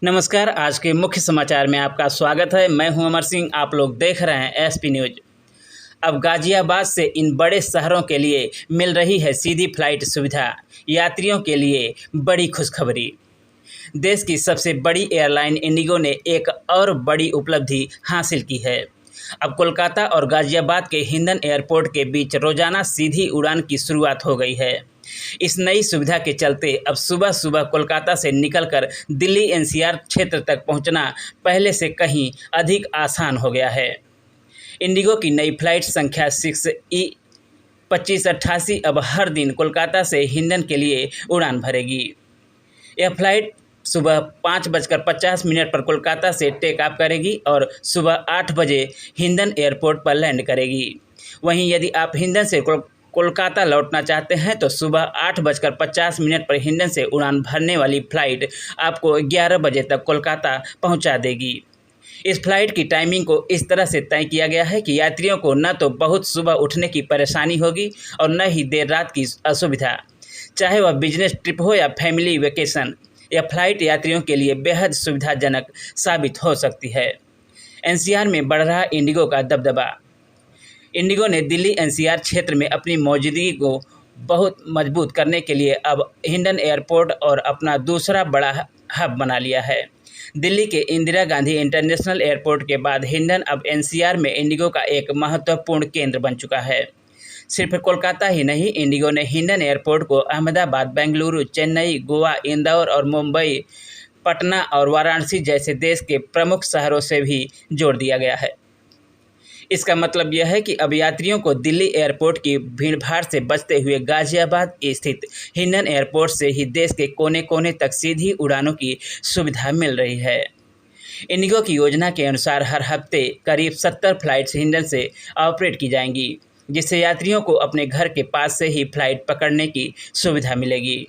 नमस्कार। आज के मुख्य समाचार में आपका स्वागत है। मैं हूं अमर सिंह। आप लोग देख रहे हैं एसपी न्यूज। अब गाजियाबाद से इन बड़े शहरों के लिए मिल रही है सीधी फ्लाइट सुविधा। यात्रियों के लिए बड़ी खुशखबरी। देश की सबसे बड़ी एयरलाइन इंडिगो ने एक और बड़ी उपलब्धि हासिल की है। अब कोलकाता और गाजियाबाद के हिंडन एयरपोर्ट के बीच रोजाना सीधी उड़ान की शुरुआत हो गई है। इस नई सुविधा के चलते अब सुबह सुबह कोलकाता से निकलकर दिल्ली एनसीआर क्षेत्र तक पहुंचना पहले से कहीं अधिक आसान हो गया है। इंडिगो की नई फ्लाइट संख्या 6E2588 अब हर दिन कोलकाता से हिंडन के लिए उड़ान भरेगी। यह फ्लाइट सुबह 5:50 पर कोलकाता से टेक ऑफ करेगी और सुबह 8 बजे हिंडन एयरपोर्ट पर लैंड करेगी। वहीं यदि आप हिंडन से कोलकाता लौटना चाहते हैं तो सुबह 8:50 पर हिंडन से उड़ान भरने वाली फ़्लाइट आपको 11 बजे तक कोलकाता पहुंचा देगी। इस फ्लाइट की टाइमिंग को इस तरह से तय किया गया है कि यात्रियों को न तो बहुत सुबह उठने की परेशानी होगी और न ही देर रात की असुविधा। चाहे वह बिजनेस ट्रिप हो या फैमिली वेकेशन, यह फ्लाइट यात्रियों के लिए बेहद सुविधाजनक साबित हो सकती है। एनसीआर में बढ़ रहा इंडिगो का दबदबा। इंडिगो ने दिल्ली एनसीआर क्षेत्र में अपनी मौजूदगी को बहुत मजबूत करने के लिए अब हिंडन एयरपोर्ट और अपना दूसरा बड़ा हब बना लिया है। दिल्ली के इंदिरा गांधी इंटरनेशनल एयरपोर्ट के बाद हिंडन अब एनसीआर में इंडिगो का एक महत्वपूर्ण केंद्र बन चुका है। सिर्फ कोलकाता ही नहीं, इंडिगो ने हिंडन एयरपोर्ट को अहमदाबाद, बेंगलुरु, चेन्नई, गोवा, इंदौर और मुंबई, पटना और वाराणसी जैसे देश के प्रमुख शहरों से भी जोड़ दिया गया है। इसका मतलब यह है कि अब यात्रियों को दिल्ली एयरपोर्ट की भीड़भाड़ से बचते हुए गाजियाबाद स्थित हिंडन एयरपोर्ट से ही देश के कोने कोने तक सीधी उड़ानों की सुविधा मिल रही है। इंडिगो की योजना के अनुसार हर हफ्ते करीब 70 फ्लाइट्स हिंडन से ऑपरेट की जाएंगी, जिससे यात्रियों को अपने घर के पास से ही फ्लाइट पकड़ने की सुविधा मिलेगी।